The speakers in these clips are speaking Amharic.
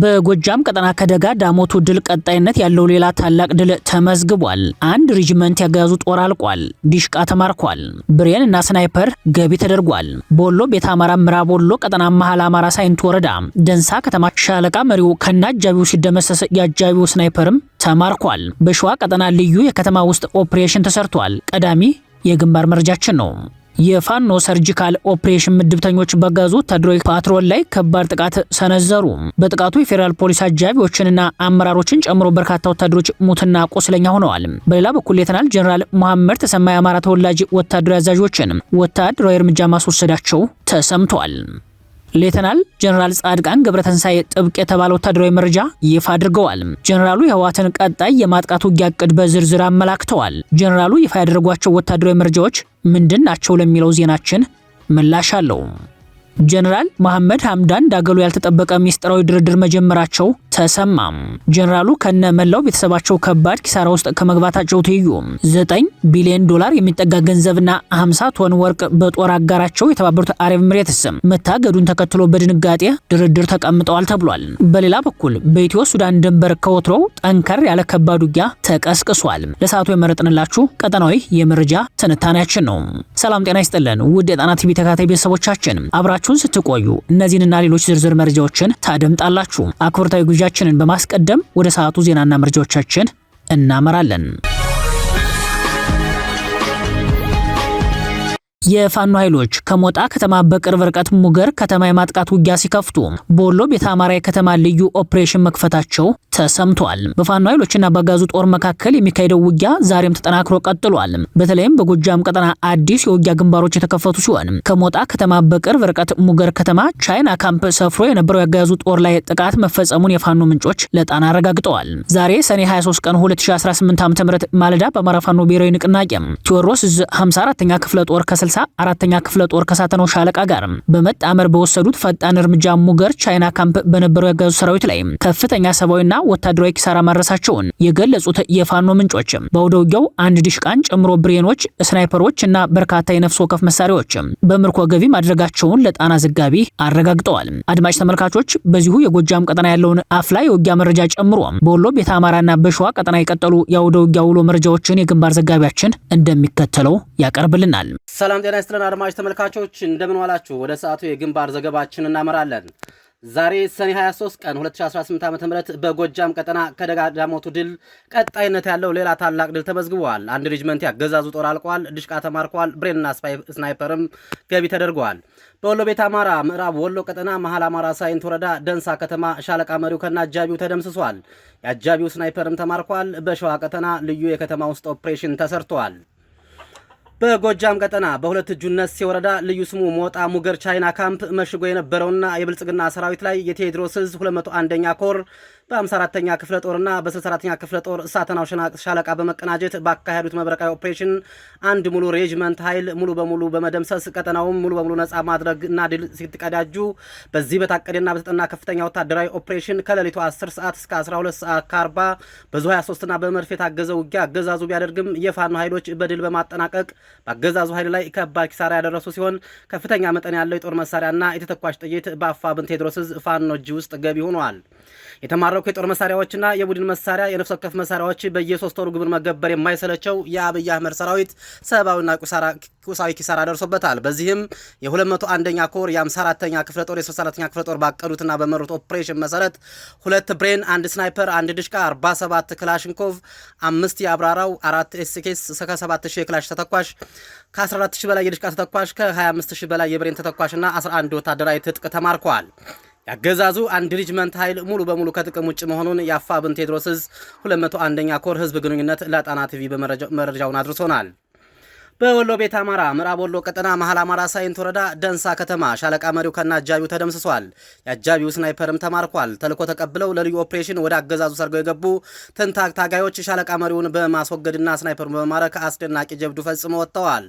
በጎጃም ቀጠና ከደጋ ዳሞቱ ድል ቀጣይነት ያለው ሌላ ታላቅ ድል ተመዝግቧል። አንድ ሬጂመንት ያገዛዙ ጦር አልቋል። ዲሽቃ ተማርኳል። ብሬን እና ስናይፐር ገቢ ተደርጓል። በወሎ ቤተ አማራ ምዕራብ ወሎ ቀጠና መሃል አማራ ሳይንት ወረዳ ደንሳ ከተማ ሻለቃ መሪው ከነ አጃቢው ሲደመሰስ የአጃቢው ስናይፐርም ተማርኳል። በሸዋ ቀጠና ልዩ የከተማ ውስጥ ኦፕሬሽን ተሰርቷል። ቀዳሚ የግንባር መረጃችን ነው። የፋኖ ሰርጂካል ኦፕሬሽን ምድብተኞች በጋዙ ወታደራዊ ፓትሮል ላይ ከባድ ጥቃት ሰነዘሩ። በጥቃቱ የፌዴራል ፖሊስ አጃቢዎችንና አመራሮችን ጨምሮ በርካታ ወታደሮች ሙትና ቁስለኛ ሆነዋል። በሌላ በኩል ሌተናል ጀነራል መሐመድ ተሰማ የአማራ ተወላጅ ወታደራዊ አዛዦችን ወታደራዊ እርምጃ ማስወሰዳቸው ተሰምቷል። ሌተናል ጀነራል ጻድቃን ገብረተንሳይ ጥብቅ የተባለ ወታደራዊ መረጃ ይፋ አድርገዋል። ጀነራሉ የህወሓትን ቀጣይ የማጥቃት ውጊያ እቅድ በዝርዝር አመላክተዋል። ጀነራሉ ይፋ ያደረጓቸው ወታደራዊ መረጃዎች ምንድን ናቸው ለሚለው ዜናችን ምላሽ አለው። ጀነራል መሐመድ ሐምዳን ዳገሉ ያልተጠበቀ ሚስጥራዊ ድርድር መጀመራቸው ተሰማም። ጀነራሉ ከነ መላው ቤተሰባቸው ከባድ ኪሳራ ውስጥ ከመግባታቸው ትይዩ 9 ቢሊዮን ዶላር የሚጠጋ ገንዘብና 50 ቶን ወርቅ በጦር አጋራቸው የተባበሩት አረብ ኤሚሬትስ መታገዱን ተከትሎ በድንጋጤ ድርድር ተቀምጠዋል ተብሏል። በሌላ በኩል በኢትዮ ሱዳን ድንበር ከወትሮው ጠንከር ያለ ከባድ ውጊያ ተቀስቅሷል። ለሰዓቱ የመረጥንላችሁ ቀጠናዊ የመረጃ ትንታኔያችን ነው። ሰላም ጤና ይስጥልን ውድ የጣና ቲቪ ተከታታይ ቤተሰቦቻችን አብራችሁን ስትቆዩ እነዚህንና ሌሎች ዝርዝር መረጃዎችን ታደምጣላችሁ። አክብሮታዊ ጉዟችንን በማስቀደም ወደ ሰዓቱ ዜናና መረጃዎቻችን እናመራለን። የፋኖ ኃይሎች ከሞጣ ከተማ በቅርብ ርቀት ሙገር ከተማ የማጥቃት ውጊያ ሲከፍቱ በወሎ ቤተ አማራ ከተማ ልዩ ኦፕሬሽን መክፈታቸው ተሰምቷል። በፋኖ ኃይሎችና በጋዙ ጦር መካከል የሚካሄደው ውጊያ ዛሬም ተጠናክሮ ቀጥሏል። በተለይም በጎጃም ቀጠና አዲስ የውጊያ ግንባሮች የተከፈቱ ሲሆን ከሞጣ ከተማ በቅርብ ርቀት ሙገር ከተማ ቻይና ካምፕ ሰፍሮ የነበረው የጋዙ ጦር ላይ ጥቃት መፈጸሙን የፋኖ ምንጮች ለጣና አረጋግጠዋል። ዛሬ ሰኔ 23 ቀን 2018 ዓ.ም ማለዳ በአማራ ፋኖ ብሔራዊ ንቅናቄ ቴዎድሮስ 54ኛ ክፍለ ጦር አራተኛ ክፍለ ጦር ከሳተናው ሻለቃ ጋር በመጣመር በወሰዱት ፈጣን እርምጃ ሙገር ቻይና ካምፕ በነበረው ያጋዙ ሰራዊት ላይ ከፍተኛ ሰብአዊና ወታደራዊ ኪሳራ ማድረሳቸውን የገለጹት የፋኖ ምንጮች በአውደ ውጊያው አንድ ዲሽቃን ጨምሮ ብሬኖች፣ ስናይፐሮች እና በርካታ የነፍስ ወከፍ መሳሪያዎች በምርኮ ገቢ ማድረጋቸውን ለጣና ዘጋቢ አረጋግጠዋል። አድማጭ ተመልካቾች በዚሁ የጎጃም ቀጠና ያለውን አፍላ የውጊያ መረጃ ጨምሮ በወሎ ቤተ አማራና በሸዋ ቀጠና የቀጠሉ የአውደ ውጊያ ውሎ መረጃዎችን የግንባር ዘጋቢያችን እንደሚከተለው ያቀርብልናል። ሰላም ጤና ይስጥልን አድማጭ ተመልካቾች እንደምን ዋላችሁ። ወደ ሰዓቱ የግንባር ዘገባችን እናመራለን። ዛሬ ሰኔ 23 ቀን 2018 ዓ.ም በጎጃም ቀጠና ከደጋ ዳሞቱ ድል ቀጣይነት ያለው ሌላ ታላቅ ድል ተመዝግቧል። አንድ ሬጂመንት ያገዛዙ ጦር አልቋል። ዲሽቃ ተማርኳል። ብሬንና ስናይፐርም ገቢ ተደርጓል። በወሎ ቤተ አማራ ምዕራብ ወሎ ቀጠና መሃል አማራ ሳይንት ወረዳ ደንሳ ከተማ ሻለቃ መሪው ከነ አጃቢው ተደምስሷል። የአጃቢው ስናይፐርም ተማርኳል። በሸዋ ቀጠና ልዩ የከተማ ውስጥ ኦፕሬሽን ተሰርቷል። በጎጃም ቀጠና በሁለት እጁ ነሴ ወረዳ ልዩ ስሙ ሞጣ ሙገር ቻይና ካምፕ መሽጎ የነበረውና የብልጽግና ሰራዊት ላይ የቴዎድሮስ 201ኛ ኮር በ54ኛ ክፍለ ጦርና በ64ኛ ክፍለ ጦር ሳተናው ሻለቃ በመቀናጀት ባካሄዱት መብረቃዊ ኦፕሬሽን አንድ ሙሉ ሬጅመንት ኃይል ሙሉ በሙሉ በመደምሰስ ቀጠናውን ሙሉ በሙሉ ነፃ ማድረግና ድል ሲቀዳጁ በዚህ በታቀደና በተጠና ከፍተኛ ወታደራዊ ኦፕሬሽን ከሌሊቱ 10 ሰዓት እስከ 12 ሰዓት ከ40 በዙ 23ና በመርፍ የታገዘ ውጊያ አገዛዙ ቢያደርግም የፋኖ ኃይሎች በድል በማጠናቀቅ በአገዛዙ ኃይል ላይ ከባድ ኪሳራ ያደረሱ ሲሆን ከፍተኛ መጠን ያለው የጦር መሳሪያና የተተኳሽ ጥይት በአፋብን ቴዎድሮስ ፋኖ እጅ ውስጥ ገቢ ሆኗል። የተማረኩ የጦር መሳሪያዎችና የቡድን መሳሪያ የነፍስ ወከፍ መሳሪያዎች በየ3 ወሩ ግብር መገበር የማይሰለቸው የአብይ አህመድ ሰራዊት ሰብአዊና ቁሳዊ ኪሳራ ደርሶበታል። በዚህም የ201ኛ ኮር የ54ኛ ክፍለ ጦር የ64ኛ ክፍለ ጦር ባቀዱትና በመሩት ኦፕሬሽን መሰረት 2 ብሬን፣ 1 ስናይፐር፣ 1 ዲሽቃ፣ 47 ክላሽንኮቭ፣ 5 የአብራራው፣ 4 ኤስኬስ፣ ከ7000 የክላሽ ተተኳሽ፣ ከ14000 በላይ የዲሽቃ ተተኳሽ፣ ከ25000 በላይ የብሬን ተተኳሽና 11 ወታደራዊ ትጥቅ ተማርከዋል። ያገዛዙ አንድ ሬጂመንት ኃይል ሙሉ በሙሉ ከጥቅም ውጭ መሆኑን የአፋብን ቴዎድሮስ 201ኛ ኮር ህዝብ ግንኙነት ለጣና ቲቪ መረጃውን አድርሶናል። በወሎ ቤተ አማራ ምዕራብ ወሎ ቀጠና መሃል አማራ ሳይንት ወረዳ ደንሳ ከተማ ሻለቃ መሪው ከነ አጃቢው ተደምስሷል። የአጃቢው ስናይፐርም ተማርኳል። ተልኮ ተቀብለው ለልዩ ኦፕሬሽን ወደ አገዛዙ ሰርገው የገቡ ትንታግ ታጋዮች ሻለቃ መሪውን በማስወገድና ስናይፐሩን በማረክ አስደናቂ ጀብዱ ፈጽመው ወጥተዋል።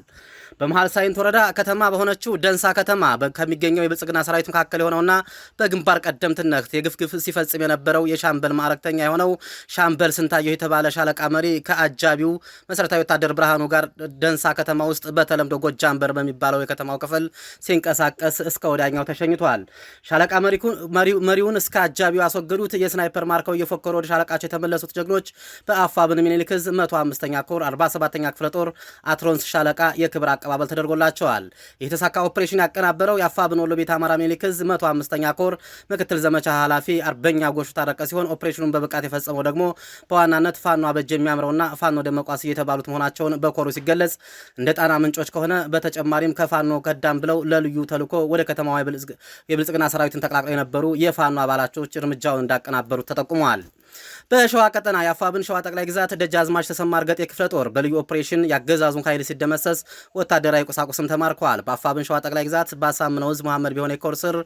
በመሃል ሳይንት ወረዳ ከተማ በሆነችው ደንሳ ከተማ ከሚገኘው የብልጽግና ሰራዊት መካከል የሆነውና በግንባር ቀደምትነት የግፍግፍ ሲፈጽም የነበረው የሻምበል ማዕረግተኛ የሆነው ሻምበል ስንታየሁ የተባለ ሻለቃ መሪ ከአጃቢው መሰረታዊ ወታደር ብርሃኑ ጋር ደንሳ ከተማ ውስጥ በተለምዶ ጎጃም በር በሚባለው የከተማው ክፍል ሲንቀሳቀስ እስከ ወዲያኛው ተሸኝቷል። ሻለቃ መሪውን እስከ አጃቢው አስወገዱት። የስናይፐር ማርከው እየፎከሩ ወደ ሻለቃቸው የተመለሱት ጀግኖች በአፋብን ሚኒሊክ ዕዝ 105ኛ ኮር 47ኛ ክፍለ ጦር አትሮንስ ሻለቃ የክብር አቀባበል ተደርጎላቸዋል። የተሳካ ኦፕሬሽን ያቀናበረው የአፋብን ወሎ ቤት አማራ ሚኒሊክ ዕዝ 105ኛ ኮር ምክትል ዘመቻ ኃላፊ አርበኛ ጎሹ ታረቀ ሲሆን ኦፕሬሽኑን በብቃት የፈጸመው ደግሞ በዋናነት ፋኖ አበጀ የሚያምረውና ፋኖ ደመቋስ የተባሉት መሆናቸውን በኮሩ ሲገለጽ፣ እንደ ጣና ምንጮች ከሆነ በተጨማሪም ከፋኖ ከዳም ብለው ለልዩ ተልዕኮ ወደ ከተማዋ የብልጽግና ሰራዊትን ተቀላቅለው የነበሩ የፋኖ አባላቶች እርምጃውን እንዳቀናበሩት ተጠቁመዋል። በሸዋ ቀጠና የአፋብን ሸዋ ጠቅላይ ግዛት ደጃዝማች ተሰማ እርገጤ ክፍለ ጦር በልዩ ኦፕሬሽን ያገዛዙን ኃይል ሲደመሰስ ወታደራዊ ቁሳቁስም ተማርከዋል። በአፋብን ሸዋ ጠቅላይ ግዛት ባሳምነው ዕዝ መሐመድ ቢሆነ ኮር ስር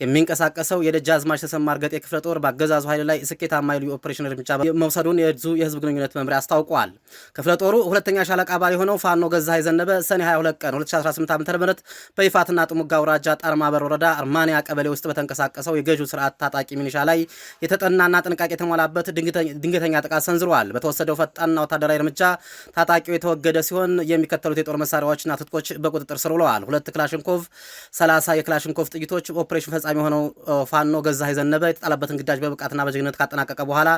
የሚንቀሳቀሰው የደጃዝማች ተሰማ እርገጤ ክፍለ ጦር በአገዛዙ ኃይል ላይ ስኬታማ የልዩ ኦፕሬሽን እርምጃ መውሰዱን የዕዙ የህዝብ ግንኙነት መምሪያ አስታውቋል። ክፍለ ጦሩ ሁለተኛ ሻለቃ አባል የሆነው ፋኖ ገዛኸኝ ዘነበ ሰኔ 22 ቀን 2018 ዓ.ም በይፋትና ጥሙጋ አውራጃ ጣርማበር ወረዳ አርማንያ ቀበሌ ውስጥ በተንቀሳቀሰው የገዢው ስርዓት ታጣቂ ሚኒሻ ላይ የተጠናና ጥንቃቄ የተሞላበት ድንገተኛ ጥቃት ሰንዝሯል። በተወሰደው ፈጣንና ወታደራዊ እርምጃ ታጣቂው የተወገደ ሲሆን የሚከተሉት የጦር መሳሪያዎችና ትጥቆች በቁጥጥር ስር ውለዋል። 2 ክላሽንኮቭ፣ 30 የክላሽንኮቭ ጥይቶች። ኦፕሬሽን ፈጻሚ የሆነው ፋኖ ገዛኸኝ ዘነበ የተጣለበትን ግዳጅ በብቃትና በጀግንነት ካጠናቀቀ በኋላ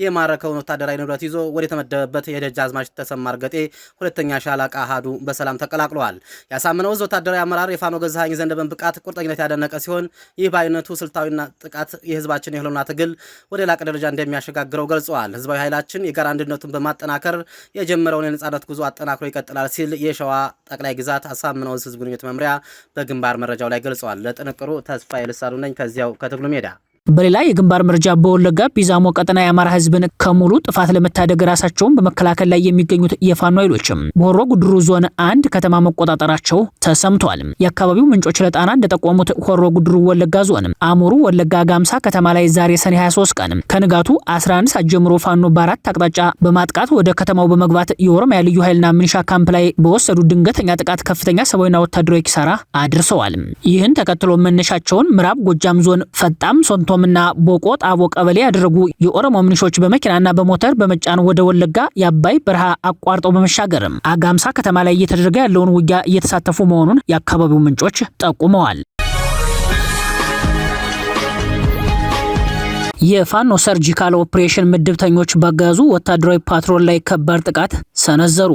የማረከውን ወታደራዊ ንብረት ይዞ ወደ ተመደበበት የደጃዝማች ተሰማ እርገጤ ሁለተኛ ሻለቃ አሃዱ በሰላም ተቀላቅሏል። ያሳምነው ዕዝ ወታደራዊ አመራር የፋኖ ገዛኸኝ ዘነበን ብቃት ቁርጠኝነት ያደነቀ ሲሆን ይህ በአይነቱ ስልታዊና ጥቃት የህዝባችን የህልውና ትግል ወደ ላቀ ደረጃ እንደሚያሸጋግረው ገልጸዋል። ህዝባዊ ኃይላችን የጋራ አንድነቱን በማጠናከር የጀመረውን የነጻነት ጉዞ አጠናክሮ ይቀጥላል ሲል የሸዋ ጠቅላይ ግዛት አሳምነው ዕዝ ህዝብ ግንኙነት መምሪያ በግንባር መረጃው ላይ ገልጸዋል። ለጥንቅሩ ተስፋዬ ልሳኑ ነኝ ከዚያው ከትግሉ ሜዳ። በሌላ የግንባር መረጃ በወለጋ ቢዛሞ ቀጠና የአማራ ህዝብን ከሙሉ ጥፋት ለመታደግ ራሳቸውን በመከላከል ላይ የሚገኙት የፋኖ ኃይሎችም በሆሮ ጉድሩ ዞን አንድ ከተማ መቆጣጠራቸው ተሰምቷል። የአካባቢው ምንጮች ለጣና እንደጠቆሙት ሆሮ ጉድሩ ወለጋ ዞን አሙሩ ወለጋ ጋምሳ ከተማ ላይ ዛሬ ሰኔ 23 ቀን ከንጋቱ 11 ሰዓት ጀምሮ ፋኖ በአራት አቅጣጫ በማጥቃት ወደ ከተማው በመግባት የኦሮሚያ ልዩ ኃይልና ሚኒሻ ካምፕ ላይ በወሰዱ ድንገተኛ ጥቃት ከፍተኛ ሰብአዊና ወታደራዊ ኪሳራ አድርሰዋል። ይህን ተከትሎ መነሻቸውን ምዕራብ ጎጃም ዞን ፈጣም ሶንቶ እና ቦቆ ጣቦ ቀበሌ ያደረጉ የኦሮሞ ሚኒሾች በመኪናና በሞተር በመጫን ወደ ወለጋ የአባይ በረሃ አቋርጠው በመሻገር አጋምሳ ከተማ ላይ እየተደረገ ያለውን ውጊያ እየተሳተፉ መሆኑን የአካባቢው ምንጮች ጠቁመዋል። የፋኖ ሰርጂካል ኦፕሬሽን ምድብተኞች በአገዛዙ ወታደራዊ ፓትሮል ላይ ከባድ ጥቃት ሰነዘሩ።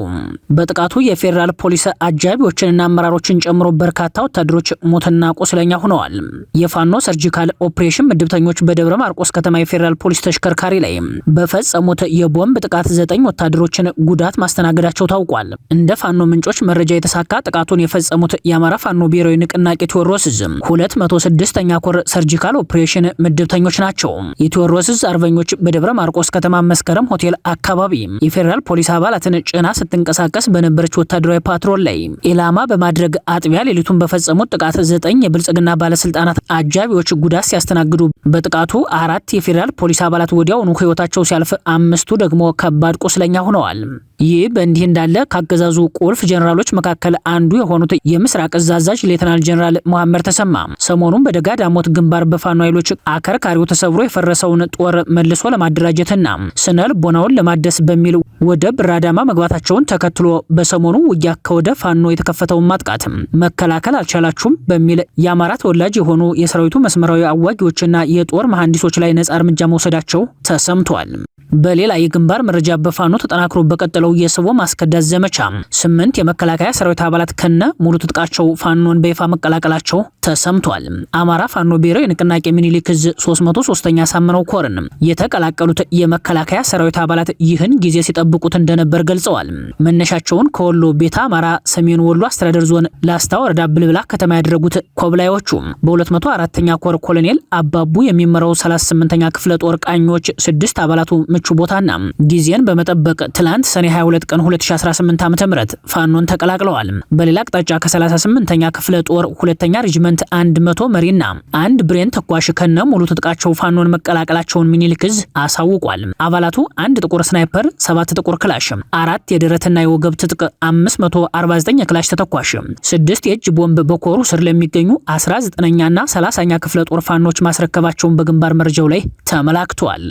በጥቃቱ የፌዴራል ፖሊስ አጃቢዎችንና አመራሮችን ጨምሮ በርካታ ወታደሮች ሞትና ቁስለኛ ሆነዋል። የፋኖ ሰርጂካል ኦፕሬሽን ምድብተኞች በደብረ ማርቆስ ከተማ የፌዴራል ፖሊስ ተሽከርካሪ ላይ በፈጸሙት የቦምብ ጥቃት 9 ወታደሮችን ጉዳት ማስተናገዳቸው ታውቋል። እንደ ፋኖ ምንጮች መረጃ የተሳካ ጥቃቱን የፈጸሙት የአማራ ፋኖ ብሔራዊ ንቅናቄ ቴዎድሮስ ዕዝ 206ኛ ኮር ሰርጂካል ኦፕሬሽን ምድብተኞች ናቸው። የቴዎድሮስ ዕዝ አርበኞች በደብረ ማርቆስ ከተማ መስከረም ሆቴል አካባቢ የፌዴራል ፖሊስ አባላትን ጭና ስትንቀሳቀስ በነበረች ወታደራዊ ፓትሮል ላይ ኢላማ በማድረግ አጥቢያ ሌሊቱን በፈጸሙት ጥቃት 9 የብልጽግና ባለስልጣናት አጃቢዎች ጉዳት ሲያስተናግዱ በጥቃቱ 4 የፌዴራል ፖሊስ አባላት ወዲያውኑ ህይወታቸው ሲያልፍ 5ቱ ደግሞ ከባድ ቁስለኛ ሆነዋል። ይህ በእንዲህ እንዳለ ካገዛዙ ቁልፍ ጀነራሎች መካከል አንዱ የሆኑት የምስራቅ ዕዝ አዛዥ ሌተናል ጀነራል መሐመድ ተሰማ ሰሞኑን በደጋ ዳሞት ግንባር በፋኖ ኃይሎች አከርካሪው ተሰብሮ የፈረሰውን ጦር መልሶ ለማደራጀትና ስነ ልቦናውን ለማደስ በሚል ወደ ብራዳማ መግባታቸውን ተከትሎ በሰሞኑ ውጊያ ከወደ ፋኖ የተከፈተውን ማጥቃት መከላከል አልቻላችሁም በሚል የአማራ ተወላጅ የሆኑ የሰራዊቱ መስመራዊ አዋጊዎችና የጦር መሐንዲሶች ላይ ነጻ እርምጃ መውሰዳቸው ተሰምቷል። በሌላ የግንባር መረጃ በፋኖ ተጠናክሮ በቀጠለው የስቦ ማስከዳት ዘመቻ 8 የመከላከያ ሰራዊት አባላት ከነ ሙሉ ትጥቃቸው ፋኖን በይፋ መቀላቀላቸው ተሰምቷል። አማራ ፋኖ ብሔራዊ ንቅናቄ ሚኒሊክ ዕዝ 303ኛ ሳምነው ኮርን የተቀላቀሉት የመከላከያ ሰራዊት አባላት ይህን ጊዜ ሲጠብቁት እንደነበር ገልጸዋል። መነሻቸውን ከወሎ ቤተ አማራ ሰሜን ወሎ አስተዳደር ዞን ላስታ ወረዳ ብልብላ ከተማ ያደረጉት ኮብላዮቹ በ204ኛ ኮር ኮሎኔል አባቡ የሚመራው 38ኛ ክፍለ ጦር ቃኞች 6 አባላቱ ምቹ ቦታና ጊዜን በመጠበቅ ትላንት ሰኔ 22 ቀን 2018 ዓ.ም ፋኖን ተቀላቅለዋል። በሌላ አቅጣጫ ከ38ኛ ክፍለ ጦር 2ኛ ሬጂመንት 100 መሪና አንድ ብሬን ተኳሽ ከነ ሙሉ ትጥቃቸው ፋኖን መቀላቀላቸውን ሚኒሊክ ዕዝ አሳውቋል። አባላቱ አንድ ጥቁር ስናይፐር፣ 7 ጥቁር ክላሽ፣ 4 የደረትና የወገብ ትጥቅ፣ 549 የክላሽ ተተኳሽ፣ 6 የእጅ ቦምብ በኮሩ ስር ለሚገኙ 19ኛና 30ኛ ክፍለ ጦር ፋኖች ማስረከባቸውን በግንባር መረጃው ላይ ተመላክቷል።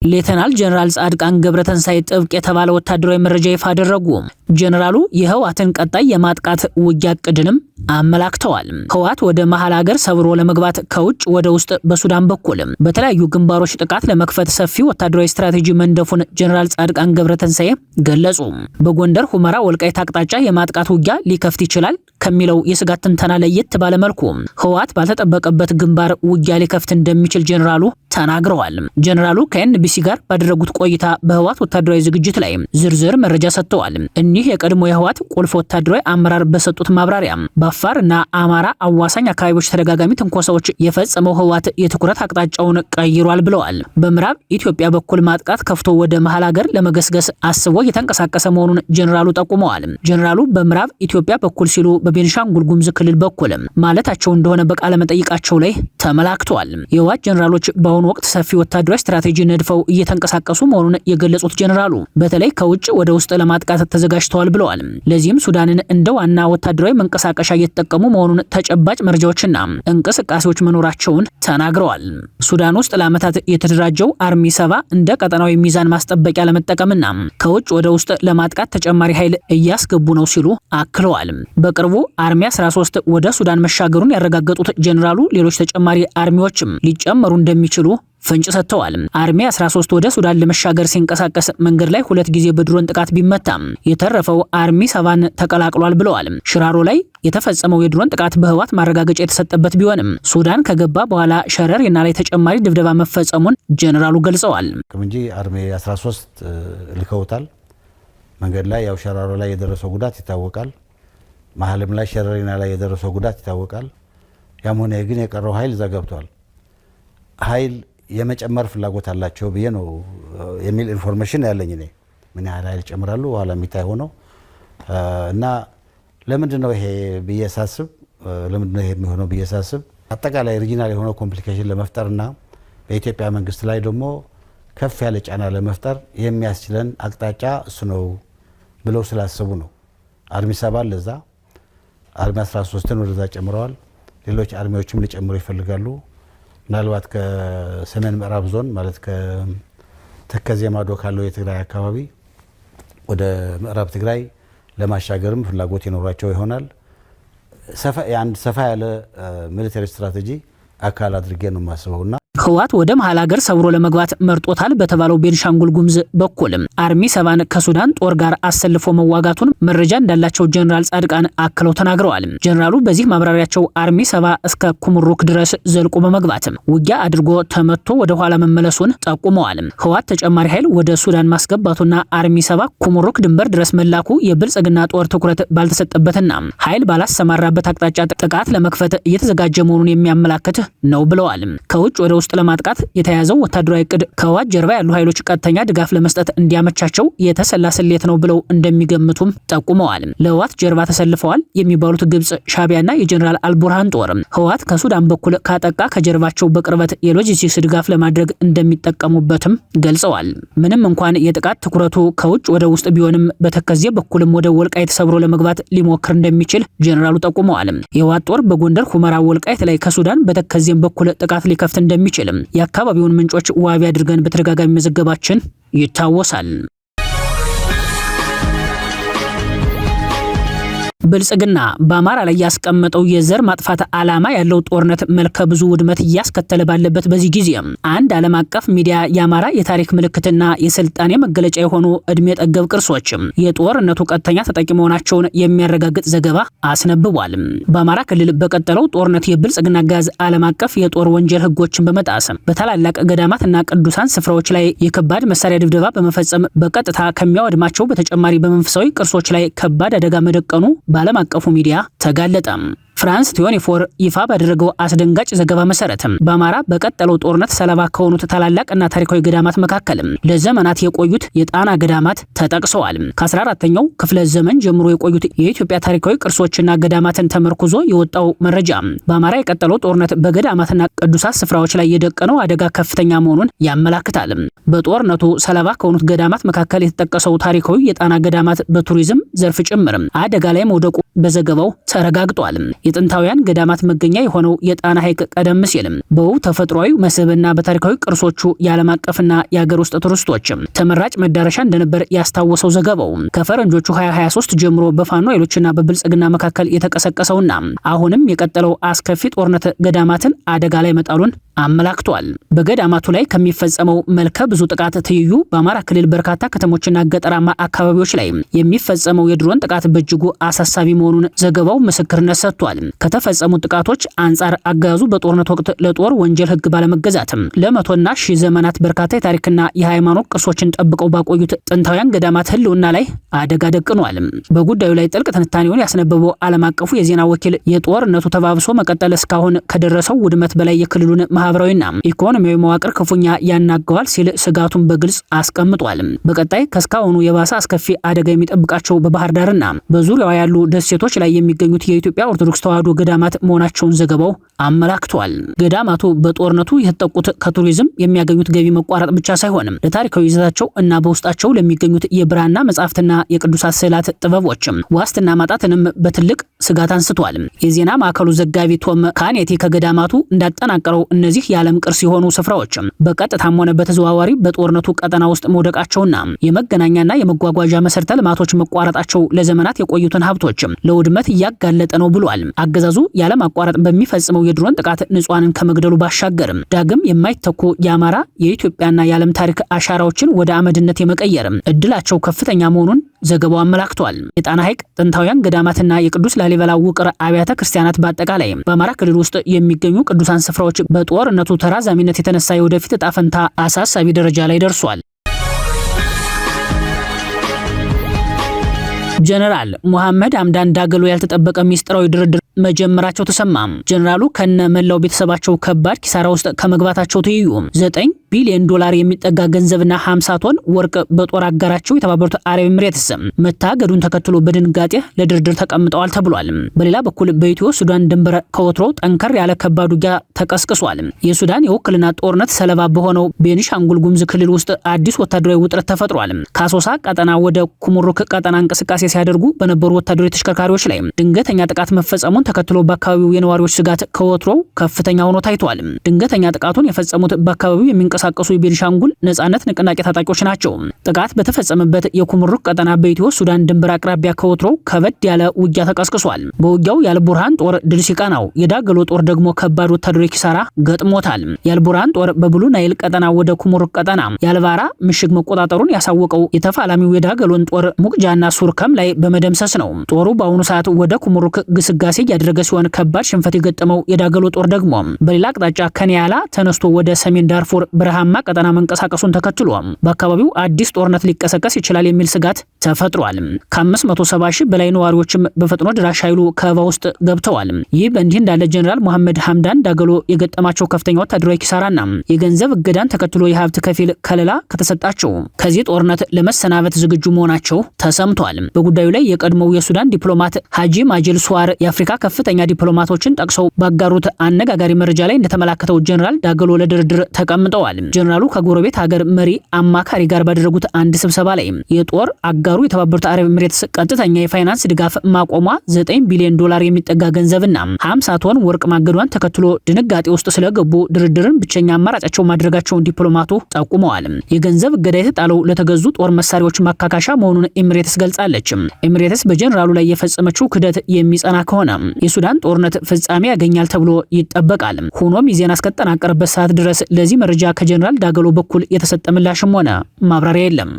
ሌተናል ጀነራል ጻድቃን ገብረተንሳይ ጥብቅ የተባለ ወታደራዊ መረጃ ይፋ አደረጉ። ጀነራሉ የህወሓትን ቀጣይ የማጥቃት ውጊያ እቅድንም አመላክተዋል። ህወሓት ወደ መሃል ሀገር ሰብሮ ለመግባት ከውጭ ወደ ውስጥ በሱዳን በኩል በተለያዩ ግንባሮች ጥቃት ለመክፈት ሰፊ ወታደራዊ ስትራቴጂ መንደፉን ጀነራል ጻድቃን ገብረተንሳይ ገለጹ። በጎንደር ሁመራ ወልቃይት አቅጣጫ የማጥቃት ውጊያ ሊከፍት ይችላል ከሚለው የስጋት ትንተና ለየት ባለ መልኩ ህወሓት ባልተጠበቀበት ግንባር ውጊያ ሊከፍት እንደሚችል ጀነራሉ ተናግረዋል። ጀነራሉ ከኤንቢሲ ጋር ባደረጉት ቆይታ በህወሓት ወታደራዊ ዝግጅት ላይ ዝርዝር መረጃ ሰጥተዋል። እኒህ የቀድሞ የህወሓት ቁልፍ ወታደራዊ አመራር በሰጡት ማብራሪያ በአፋር እና አማራ አዋሳኝ አካባቢዎች ተደጋጋሚ ትንኮሳዎች የፈጸመው ህወሓት የትኩረት አቅጣጫውን ቀይሯል ብለዋል። በምዕራብ ኢትዮጵያ በኩል ማጥቃት ከፍቶ ወደ መሃል ሀገር ለመገስገስ አስቦ እየተንቀሳቀሰ መሆኑን ጀነራሉ ጠቁመዋል። ጀነራሉ በምዕራብ ኢትዮጵያ በኩል ሲሉ በቤንሻንጉል ጉሙዝ ክልል በኩል ማለታቸው እንደሆነ በቃለ መጠይቃቸው ላይ ተመላክቷል። የህወሓት ጀነራሎች በአሁኑ ወቅት ሰፊ ወታደራዊ ስትራቴጂ ነድፈው እየተንቀሳቀሱ መሆኑን የገለጹት ጀነራሉ በተለይ ከውጭ ወደ ውስጥ ለማጥቃት ተዘጋጅተዋል ብለዋል። ለዚህም ሱዳንን እንደ ዋና ወታደራዊ መንቀሳቀሻ እየተጠቀሙ መሆኑን ተጨባጭ መረጃዎችና እንቅስቃሴዎች መኖራቸውን ተናግረዋል። ሱዳን ውስጥ ለዓመታት የተደራጀው አርሚ 70 እንደ ቀጠናዊ ሚዛን ማስጠበቂያ ለመጠቀምና ከውጭ ወደ ውስጥ ለማጥቃት ተጨማሪ ኃይል እያስገቡ ነው ሲሉ አክለዋል። በቅርቡ አርሚ 13 ወደ ሱዳን መሻገሩን ያረጋገጡት ጀነራሉ ሌሎች ተጨማሪ አርሚዎችም ሊጨመሩ እንደሚችሉ ፍንጭ ሰጥተዋል። አርሚ 13 ወደ ሱዳን ለመሻገር ሲንቀሳቀስ መንገድ ላይ 2 ጊዜ በድሮን ጥቃት ቢመታም የተረፈው አርሚ 7ን ተቀላቅሏል ብለዋል። ሽራሮ ላይ የተፈጸመው የድሮን ጥቃት በህወሓት ማረጋገጫ የተሰጠበት ቢሆንም ሱዳን ከገባ በኋላ ሸረሪና ላይ ተጨማሪ ድብደባ መፈጸሙን ጀነራሉ ገልጸዋል። እንጂ አርሚ 13 ልከውታል። መንገድ ላይ ያው ሸራሮ ላይ የደረሰው ጉዳት ይታወቃል። መሀልም ላይ ሸረሪና ላይ የደረሰው ጉዳት ይታወቃል። ያም ሆነ ግን የቀረው ኃይል እዛ ገብቷል። ኃይል የመጨመር ፍላጎት አላቸው ብዬ ነው የሚል ኢንፎርሜሽን ያለኝ እኔ። ምን ያህል ኃይል ይጨምራሉ ኋላ የሚታይ ሆኖ እና ለምንድነው ይሄ ብዬ ሳስብ ለምንድነው ይሄ የሚሆነው ብዬ ሳስብ አጠቃላይ ሪጂናል የሆነ ኮምፕሊኬሽን ለመፍጠርና በኢትዮጵያ መንግስት ላይ ደግሞ ከፍ ያለ ጫና ለመፍጠር የሚያስችለን አቅጣጫ እሱ ነው ብለው ስላሰቡ ነው። አርሚ 7 ለዛ አርሚ 13ን ወደዛ ጨምረዋል። ሌሎች አርሚዎችም ሊጨምሩ ይፈልጋሉ። ምናልባት ከሰሜን ምዕራብ ዞን ማለት ከተከዜ ማዶ ካለው የትግራይ አካባቢ ወደ ምዕራብ ትግራይ ለማሻገርም ፍላጎት ይኖራቸው ይሆናል። ሰፋ ያለ ሚሊተሪ ስትራቴጂ አካል አድርጌ ነው የማስበውና ህወሓት ወደ መሃል ሀገር ሰብሮ ለመግባት መርጦታል በተባለው ቤንሻንጉል ጉሙዝ በኩልም አርሚ 7 ከሱዳን ጦር ጋር አሰልፎ መዋጋቱን መረጃ እንዳላቸው ጀነራል ጻድቃን አክለው ተናግረዋል። ጀነራሉ በዚህ ማብራሪያቸው አርሚ 7 እስከ ኩምሩክ ድረስ ዘልቆ በመግባት ውጊያ አድርጎ ተመቶ ወደ ኋላ መመለሱን ጠቁመዋል። ህወሓት ተጨማሪ ኃይል ወደ ሱዳን ማስገባቱና አርሚ 7 ኩምሩክ ድንበር ድረስ መላኩ የብልጽግና ጦር ትኩረት ባልተሰጠበትና ኃይል ባላሰማራበት አቅጣጫ ጥቃት ለመክፈት እየተዘጋጀ መሆኑን የሚያመላክት ነው ብለዋል። ከውጭ ወደ ውስጥ ለማጥቃት የተያዘው ወታደራዊ እቅድ ከህወሓት ጀርባ ያሉ ኃይሎች ቀጥተኛ ድጋፍ ለመስጠት እንዲያመቻቸው የተሰላ ስሌት ነው ብለው እንደሚገምቱም ጠቁመዋል። ለህወሓት ጀርባ ተሰልፈዋል የሚባሉት ግብጽ፣ ሻቢያና የጀነራል አልቡርሃን ጦር ህወሓት ከሱዳን በኩል ካጠቃ ከጀርባቸው በቅርበት የሎጂስቲክስ ድጋፍ ለማድረግ እንደሚጠቀሙበትም ገልጸዋል። ምንም እንኳን የጥቃት ትኩረቱ ከውጭ ወደ ውስጥ ቢሆንም በተከዜ በኩልም ወደ ወልቃይት ሰብሮ ለመግባት ሊሞክር እንደሚችል ጀነራሉ ጠቁመዋል። የህወሓት ጦር በጎንደር ሁመራ ወልቃይት ላይ ከሱዳን በተከዜም በኩል ጥቃት ሊከፍት እንደሚችል የአካባቢውን ምንጮች ዋቢ አድርገን በተደጋጋሚ መዘገባችን ይታወሳል። ብልጽግና በአማራ ላይ ያስቀመጠው የዘር ማጥፋት ዓላማ ያለው ጦርነት መልከ ብዙ ውድመት እያስከተለ ባለበት በዚህ ጊዜ አንድ ዓለም አቀፍ ሚዲያ የአማራ የታሪክ ምልክትና የስልጣኔ መገለጫ የሆኑ እድሜ ጠገብ ቅርሶች የጦርነቱ ቀጥተኛ ተጠቂ መሆናቸውን የሚያረጋግጥ ዘገባ አስነብቧል። በአማራ ክልል በቀጠለው ጦርነት የብልጽግና አገዛዝ ዓለም አቀፍ የጦር ወንጀል ህጎችን በመጣስ በታላላቅ ገዳማትና ቅዱሳን ስፍራዎች ላይ የከባድ መሳሪያ ድብደባ በመፈጸም በቀጥታ ከሚያወድማቸው በተጨማሪ በመንፈሳዊ ቅርሶች ላይ ከባድ አደጋ መደቀኑ በዓለም አቀፉ ሚዲያ ተጋለጠ። ፍራንስ 24 ይፋ ባደረገው አስደንጋጭ ዘገባ መሰረት በአማራ በቀጠለው ጦርነት ሰለባ ከሆኑት ታላላቅና ታሪካዊ ገዳማት መካከል ለዘመናት የቆዩት የጣና ገዳማት ተጠቅሰዋል። ከ14ኛው ክፍለ ዘመን ጀምሮ የቆዩት የኢትዮጵያ ታሪካዊ ቅርሶችና ገዳማትን ተመርኩዞ የወጣው መረጃ በአማራ የቀጠለው ጦርነት በገዳማትና ቅዱሳት ስፍራዎች ላይ የደቀነው አደጋ ከፍተኛ መሆኑን ያመላክታል። በጦርነቱ ሰለባ ከሆኑት ገዳማት መካከል የተጠቀሰው ታሪካዊ የጣና ገዳማት በቱሪዝም ዘርፍ ጭምር አደጋ ላይ መውደቁ በዘገባው ተረጋግጧል። የጥንታውያን ገዳማት መገኛ የሆነው የጣና ሐይቅ ቀደም ሲል በውብ ተፈጥሯዊ መስህብና በታሪካዊ ቅርሶቹ የዓለም አቀፍና የሀገር ውስጥ ቱሪስቶች ተመራጭ መዳረሻ እንደነበር ያስታወሰው ዘገባው ከፈረንጆቹ 2023 ጀምሮ በፋኖ ኃይሎችና በብልጽግና መካከል የተቀሰቀሰውና አሁንም የቀጠለው አስከፊ ጦርነት ገዳማትን አደጋ ላይ መጣሉን አመላክቷል። በገዳማቱ ላይ ከሚፈጸመው መልከ ብዙ ጥቃት ትይዩ በአማራ ክልል በርካታ ከተሞችና ገጠራማ አካባቢዎች ላይ የሚፈጸመው የድሮን ጥቃት በእጅጉ አሳሳቢ መሆኑን ዘገባው ምስክርነት ሰጥቷል። ከተፈጸሙ ጥቃቶች አንጻር አገዛዙ በጦርነት ወቅት ለጦር ወንጀል ሕግ ባለመገዛትም ለመቶና ሺህ ዘመናት በርካታ የታሪክና የሃይማኖት ቅርሶችን ጠብቀው ባቆዩት ጥንታውያን ገዳማት ህልውና ላይ አደጋ ደቅኗል። በጉዳዩ ላይ ጥልቅ ትንታኔውን ያስነበበው ዓለም አቀፉ የዜና ወኪል የጦርነቱ ተባብሶ መቀጠል እስካሁን ከደረሰው ውድመት በላይ የክልሉን ማህበራዊና ኢኮኖሚያዊ መዋቅር ክፉኛ ያናገዋል ሲል ስጋቱን በግልጽ አስቀምጧል። በቀጣይ ከስካሁኑ የባሰ አስከፊ አደጋ የሚጠብቃቸው በባህር ዳርና በዙሪያዋ ያሉ ደሴቶች ላይ የሚገኙት የኢትዮጵያ ኦርቶዶክስ ተዋሕዶ ገዳማት መሆናቸውን ዘገባው አመላክቷል። ገዳማቱ በጦርነቱ የተጠቁት ከቱሪዝም የሚያገኙት ገቢ መቋረጥ ብቻ ሳይሆን ለታሪካዊ ይዘታቸው እና በውስጣቸው ለሚገኙት የብራና መጻሕፍትና የቅዱሳት ስዕላት ጥበቦች ዋስትና ማጣትንም በትልቅ ስጋት አንስቷል። የዜና ማዕከሉ ዘጋቢ ቶም ካኔቲ ከገዳማቱ እንዳጠናቀረው እነዚህ የዓለም ቅርስ የሆኑ ስፍራዎች በቀጥታም ሆነ በተዘዋዋሪ በጦርነቱ ቀጠና ውስጥ መውደቃቸውና የመገናኛና የመጓጓዣ መሰረተ ልማቶች መቋረጣቸው ለዘመናት የቆዩትን ሀብቶች ለውድመት እያጋለጠ ነው ብሏል። አገዛዙ ያለም አቋራጥ በሚፈጽመው የድሮን ጥቃት ንጹሃንን ከመግደሉ ባሻገር ዳግም የማይተኩ የአማራ የኢትዮጵያና የዓለም ታሪክ አሻራዎችን ወደ አመድነት የመቀየር እድላቸው ከፍተኛ መሆኑን ዘገባው አመላክቷል። የጣና ሐይቅ ጥንታውያን ገዳማትና የቅዱስ ላሊበላ ውቅር አብያተ ክርስቲያናት በአጠቃላይ በአማራ ክልል ውስጥ የሚገኙ ቅዱሳን ስፍራዎች በጦርነቱ ተራዛሚነት የተነሳ የወደፊት ዕጣ ፈንታ አሳሳቢ ደረጃ ላይ ደርሷል። ጀነራል ሙሐመድ ሐምዳን ዳገሎ ያልተጠበቀ ሚስጥራዊ ድርድር መጀመራቸው ተሰማ። ጀነራሉ ከነ መላው ቤተሰባቸው ከባድ ኪሳራ ውስጥ ከመግባታቸው ትይዩ 9 ቢሊዮን ዶላር የሚጠጋ ገንዘብና 50 ቶን ወርቅ በጦር አጋራቸው የተባበሩት አረብ ኤሚሬትስ መታገዱን ተከትሎ በድንጋጤ ለድርድር ተቀምጠዋል ተብሏል። በሌላ በኩል በኢትዮ ሱዳን ድንበር ከወትሮ ጠንከር ያለ ከባድ ውጊያ ተቀስቅሷል። የሱዳን የውክልና ጦርነት ሰለባ በሆነው ቤኒሻንጉል ጉሙዝ ክልል ውስጥ አዲስ ወታደራዊ ውጥረት ተፈጥሯል። ከአሶሳ ቀጠና ወደ ኩሙሩክ ቀጠና እንቅስቃሴ ሲያደርጉ በነበሩ ወታደራዊ ተሽከርካሪዎች ላይ ድንገተኛ ጥቃት መፈጸሙን ተከትሎ በአካባቢው የነዋሪዎች ስጋት ከወትሮው ከፍተኛ ሆኖ ታይቷል። ድንገተኛ ጥቃቱን የፈጸሙት በአካባቢው የሚንቀሳቀሱ የቤኒሻንጉል ነጻነት ንቅናቄ ታጣቂዎች ናቸው። ጥቃት በተፈጸመበት የኩሙሩክ ቀጠና በኢትዮ ሱዳን ድንበር አቅራቢያ ከወትሮው ከበድ ያለ ውጊያ ተቀስቅሷል። በውጊያው የአልቡርሃን ጦር ድል ሲቀናው፣ የዳገሎ ጦር ደግሞ ከባድ ወታደራዊ ኪሳራ ገጥሞታል። የአልቡርሃን ጦር በብሉ ናይል ቀጠና ወደ ኩሙሩክ ቀጠና የአልባራ ምሽግ መቆጣጠሩን ያሳወቀው የተፋላሚው የዳገሎን ጦር ሙቅጃና ሱርከም ላይ በመደምሰስ ነው። ጦሩ በአሁኑ ሰዓት ወደ ኩሙሩክ ግስጋሴ ያደረገ ሲሆን ከባድ ሽንፈት የገጠመው የዳገሎ ጦር ደግሞ በሌላ አቅጣጫ ከኒያላ ተነስቶ ወደ ሰሜን ዳርፉር በረሃማ ቀጠና መንቀሳቀሱን ተከትሎ በአካባቢው አዲስ ጦርነት ሊቀሰቀስ ይችላል የሚል ስጋት ተፈጥሯል። ከ570 ሺህ በላይ ነዋሪዎችም በፈጥኖ ድራሽ ኃይሉ ከበባ ውስጥ ገብተዋል። ይህ በእንዲህ እንዳለ ጀነራል ሙሐመድ ሐምዳን ዳገሎ የገጠማቸው ከፍተኛ ወታደራዊ ኪሳራና የገንዘብ እገዳን ተከትሎ የሀብት ከፊል ከለላ ከተሰጣቸው ከዚህ ጦርነት ለመሰናበት ዝግጁ መሆናቸው ተሰምቷል። በጉዳዩ ላይ የቀድሞው የሱዳን ዲፕሎማት ሀጂ ማጅል ሱዋር የአፍሪካ ከፍተኛ ዲፕሎማቶችን ጠቅሰው ባጋሩት አነጋጋሪ መረጃ ላይ እንደተመላከተው ጀነራል ዳገሎ ለድርድር ተቀምጠዋል። ጀነራሉ ከጎረቤት ሀገር መሪ አማካሪ ጋር ባደረጉት አንድ ስብሰባ ላይ የጦር አጋሩ የተባበሩት አረብ ኤሚሬትስ ቀጥተኛ የፋይናንስ ድጋፍ ማቆሟ 9 ቢሊዮን ዶላር የሚጠጋ ገንዘብና 50 ቶን ወርቅ ማገዷን ተከትሎ ድንጋጤ ውስጥ ስለገቡ ድርድርን ብቸኛ አማራጫቸው ማድረጋቸውን ዲፕሎማቱ ጠቁመዋል። የገንዘብ እገዳ የተጣለው ለተገዙ ጦር መሳሪያዎች ማካካሻ መሆኑን ኤሚሬትስ ገልጻለች። ኤሚሬትስ በጀነራሉ ላይ የፈጸመችው ክደት የሚጸና ከሆነ የሱዳን ጦርነት ፍጻሜ ያገኛል ተብሎ ይጠበቃል። ሆኖም የዜና እስከተጠናቀረበት ሰዓት ድረስ ለዚህ መረጃ ከጀነራል ዳገሎ በኩል የተሰጠ ምላሽም ሆነ ማብራሪያ የለም።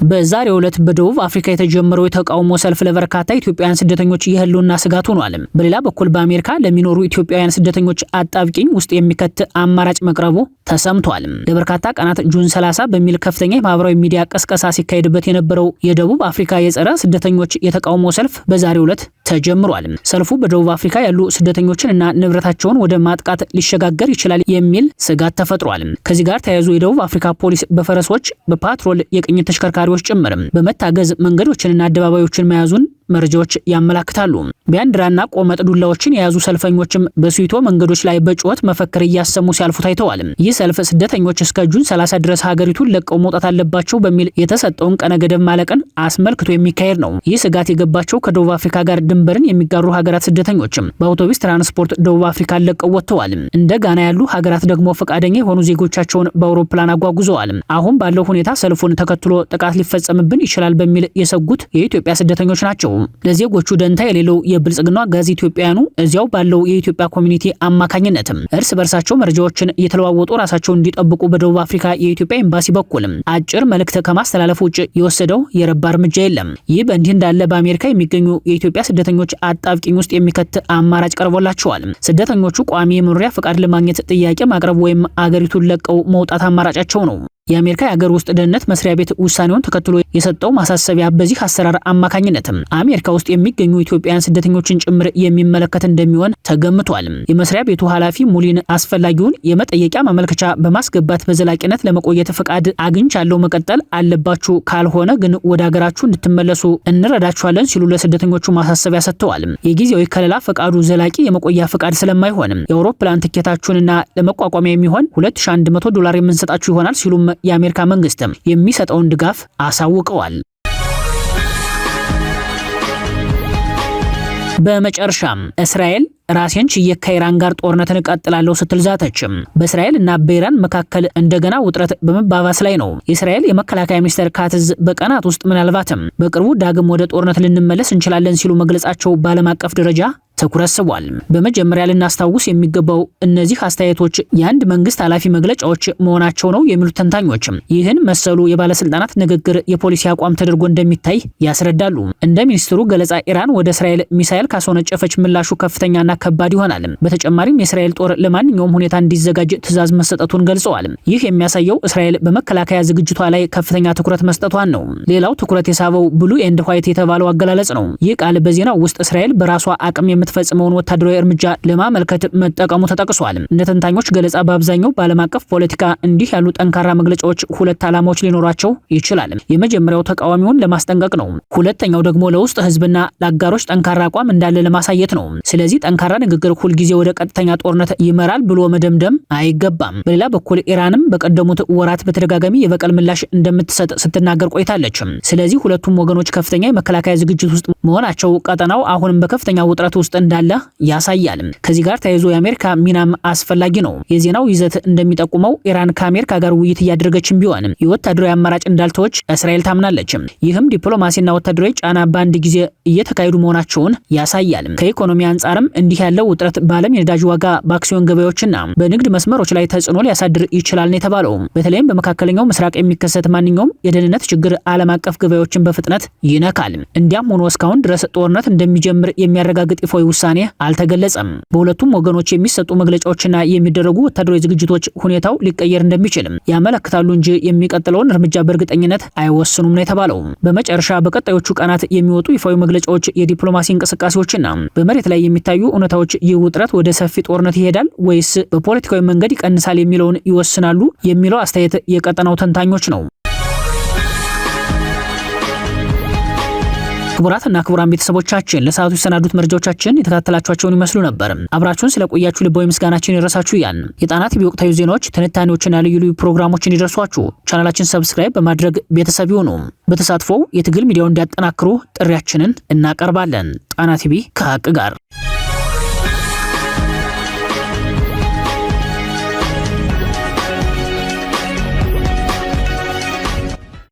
በዛሬው ዕለት በደቡብ አፍሪካ የተጀመረው የተቃውሞ ሰልፍ ለበርካታ ኢትዮጵያውያን ስደተኞች የህልውና ስጋት ሆኗል። በሌላ በኩል በአሜሪካ ለሚኖሩ ኢትዮጵያውያን ስደተኞች አጣብቂኝ ውስጥ የሚከት አማራጭ መቅረቡ ተሰምቷል። ለበርካታ ቀናት ጁን 30 በሚል ከፍተኛ የማህበራዊ ሚዲያ ቀስቀሳ ሲካሄድበት የነበረው የደቡብ አፍሪካ የጸረ ስደተኞች የተቃውሞ ሰልፍ በዛሬው ዕለት ተጀምሯል። ሰልፉ በደቡብ አፍሪካ ያሉ ስደተኞችን እና ንብረታቸውን ወደ ማጥቃት ሊሸጋገር ይችላል የሚል ስጋት ተፈጥሯል። ከዚህ ጋር ተያይዞ የደቡብ አፍሪካ ፖሊስ በፈረሶች በፓትሮል የቅኝት ተሽከርካሪዎች ጭምር በመታገዝ መንገዶችንና አደባባዮችን መያዙን መረጃዎች ያመላክታሉ። ባንዲራና ቆመጥ ዱላዎችን የያዙ ሰልፈኞችም በስዊቶ መንገዶች ላይ በጩኸት መፈክር እያሰሙ ሲያልፉ ታይተዋል። ይህ ሰልፍ ስደተኞች እስከ ጁን 30 ድረስ ሀገሪቱን ለቀው መውጣት አለባቸው በሚል የተሰጠውን ቀነ ገደብ ማለቅን አስመልክቶ የሚካሄድ ነው። ይህ ስጋት የገባቸው ከደቡብ አፍሪካ ጋር ድንበርን የሚጋሩ ሀገራት ስደተኞችም በአውቶቡስ ትራንስፖርት ደቡብ አፍሪካን ለቀው ወጥተዋል። እንደ ጋና ያሉ ሀገራት ደግሞ ፈቃደኛ የሆኑ ዜጎቻቸውን በአውሮፕላን አጓጉዘዋል። አሁን ባለው ሁኔታ ሰልፉን ተከትሎ ጥቃት ሊፈጸምብን ይችላል በሚል የሰጉት የኢትዮጵያ ስደተኞች ናቸው። ለዜጎቹ ደንታ የሌለው የብልጽግና ጋዝ ኢትዮጵያውያኑ እዚያው ባለው የኢትዮጵያ ኮሚኒቲ አማካኝነትም እርስ በርሳቸው መረጃዎችን እየተለዋወጡ ራሳቸውን እንዲጠብቁ በደቡብ አፍሪካ የኢትዮጵያ ኤምባሲ በኩል አጭር መልእክት ከማስተላለፍ ውጭ የወሰደው የረባ እርምጃ የለም። ይህ በእንዲህ እንዳለ በአሜሪካ የሚገኙ የኢትዮጵያ ስደተኞች አጣብቂኝ ውስጥ የሚከት አማራጭ ቀርቦላቸዋል። ስደተኞቹ ቋሚ የመኖሪያ ፈቃድ ለማግኘት ጥያቄ ማቅረብ ወይም አገሪቱን ለቀው መውጣት አማራጫቸው ነው። የአሜሪካ የሀገር ውስጥ ደህንነት መስሪያ ቤት ውሳኔውን ተከትሎ የሰጠው ማሳሰቢያ በዚህ አሰራር አማካኝነትም አሜሪካ ውስጥ የሚገኙ ኢትዮጵያውያን ስደተኞችን ጭምር የሚመለከት እንደሚሆን ተገምቷል። የመስሪያ ቤቱ ኃላፊ ሙሊን አስፈላጊውን የመጠየቂያ ማመልከቻ በማስገባት በዘላቂነት ለመቆየት ፈቃድ አግኝቻለሁ መቀጠል አለባችሁ፣ ካልሆነ ግን ወደ ሀገራችሁ እንድትመለሱ እንረዳችኋለን ሲሉ ለስደተኞቹ ማሳሰቢያ ሰጥተዋል። የጊዜያዊ ከለላ ፈቃዱ ዘላቂ የመቆያ ፈቃድ ስለማይሆንም የአውሮፕላን ትኬታችሁንና ለመቋቋሚያ የሚሆን $2100 የምንሰጣችሁ ይሆናል ሲሉም የአሜሪካ መንግስት የሚሰጠውን ድጋፍ አሳውቀዋል። በመጨረሻም እስራኤል ራሴን ችዬ ከኢራን ጋር ጦርነትን እቀጥላለሁ ስትል ዛተች። በእስራኤል እና በኢራን መካከል እንደገና ውጥረት በመባባስ ላይ ነው። የእስራኤል የመከላከያ ሚኒስትር ካትዝ በቀናት ውስጥ ምናልባትም በቅርቡ ዳግም ወደ ጦርነት ልንመለስ እንችላለን ሲሉ መግለጻቸው በዓለም አቀፍ ደረጃ ትኩረት ስቧል። በመጀመሪያ ልናስታውስ የሚገባው እነዚህ አስተያየቶች የአንድ መንግስት ኃላፊ መግለጫዎች መሆናቸው ነው የሚሉት ተንታኞች ይህን መሰሉ የባለስልጣናት ንግግር የፖሊሲ አቋም ተደርጎ እንደሚታይ ያስረዳሉ። እንደ ሚኒስትሩ ገለጻ ኢራን ወደ እስራኤል ሚሳኤል ካስወነጨፈች ምላሹ ከፍተኛና ከባድ ይሆናል። በተጨማሪም የእስራኤል ጦር ለማንኛውም ሁኔታ እንዲዘጋጅ ትዕዛዝ መሰጠቱን ገልጸዋል። ይህ የሚያሳየው እስራኤል በመከላከያ ዝግጅቷ ላይ ከፍተኛ ትኩረት መስጠቷን ነው። ሌላው ትኩረት የሳበው ብሉ ኤንድ ዋይት የተባለው አገላለጽ ነው። ይህ ቃል በዜናው ውስጥ እስራኤል በራሷ አቅም የምትፈጽመውን ወታደራዊ እርምጃ ለማመልከት መጠቀሙ ተጠቅሷል። እንደ ተንታኞች ገለጻ በአብዛኛው በዓለም አቀፍ ፖለቲካ እንዲህ ያሉ ጠንካራ መግለጫዎች ሁለት ዓላማዎች ሊኖራቸው ይችላል። የመጀመሪያው ተቃዋሚውን ለማስጠንቀቅ ነው። ሁለተኛው ደግሞ ለውስጥ ህዝብና ለአጋሮች ጠንካራ አቋም እንዳለ ለማሳየት ነው። ስለዚህ ጠንካራ ንግግር ሁል ጊዜ ወደ ቀጥተኛ ጦርነት ይመራል ብሎ መደምደም አይገባም። በሌላ በኩል ኢራንም በቀደሙት ወራት በተደጋጋሚ የበቀል ምላሽ እንደምትሰጥ ስትናገር ቆይታለች። ስለዚህ ሁለቱም ወገኖች ከፍተኛ የመከላከያ ዝግጅት ውስጥ መሆናቸው ቀጠናው አሁንም በከፍተኛ ውጥረት ውስጥ እንዳለ ያሳያል። ከዚህ ጋር ተያይዞ የአሜሪካ ሚናም አስፈላጊ ነው። የዜናው ይዘት እንደሚጠቁመው ኢራን ከአሜሪካ ጋር ውይይት እያደረገችም ቢሆን የወታደራዊ አማራጭ እንዳልተወች እስራኤል ታምናለች። ይህም ዲፕሎማሲና ወታደራዊ ጫና በአንድ ጊዜ እየተካሄዱ መሆናቸውን ያሳያል። ከኢኮኖሚ አንጻርም እንዲህ ያለው ውጥረት በዓለም የነዳጅ ዋጋ በአክሲዮን ገበያዎችና በንግድ መስመሮች ላይ ተጽዕኖ ሊያሳድር ይችላል ነው የተባለው። በተለይም በመካከለኛው ምስራቅ የሚከሰት ማንኛውም የደህንነት ችግር ዓለም አቀፍ ገበያዎችን በፍጥነት ይነካል። እንዲያም ሆኖ እስካሁን ድረስ ጦርነት እንደሚጀምር የሚያረጋግጥ ይፋዊ ውሳኔ አልተገለጸም። በሁለቱም ወገኖች የሚሰጡ መግለጫዎችና የሚደረጉ ወታደራዊ ዝግጅቶች ሁኔታው ሊቀየር እንደሚችል ያመለክታሉ እንጂ የሚቀጥለውን እርምጃ በእርግጠኝነት አይወስኑም ነው የተባለው። በመጨረሻ በቀጣዮቹ ቀናት የሚወጡ ይፋዊ መግለጫዎች የዲፕሎማሲ እንቅስቃሴዎችና በመሬት ላይ የሚታዩ እውነታዎች ይህ ውጥረት ወደ ሰፊ ጦርነት ይሄዳል ወይስ በፖለቲካዊ መንገድ ይቀንሳል የሚለውን ይወስናሉ የሚለው አስተያየት የቀጠናው ተንታኞች ነው። ክቡራትና ክቡራን ቤተሰቦቻችን ለሰዓቱ የሰናዱት መረጃዎቻችን የተከታተላችኋቸውን ይመስሉ ነበር። አብራችሁን ስለቆያችሁ ልባዊ ምስጋናችን ይድረሳችሁ ያን የጣና ቲቪ ወቅታዊ ዜናዎች፣ ትንታኔዎችና ልዩ ልዩ ፕሮግራሞችን እንዲደርሷችሁ ቻናላችን ሰብስክራይብ በማድረግ ቤተሰብ ይሁኑ። በተሳትፎው የትግል ሚዲያውን እንዲያጠናክሩ ጥሪያችንን እናቀርባለን። ጣና ቲቪ ከሀቅ ጋር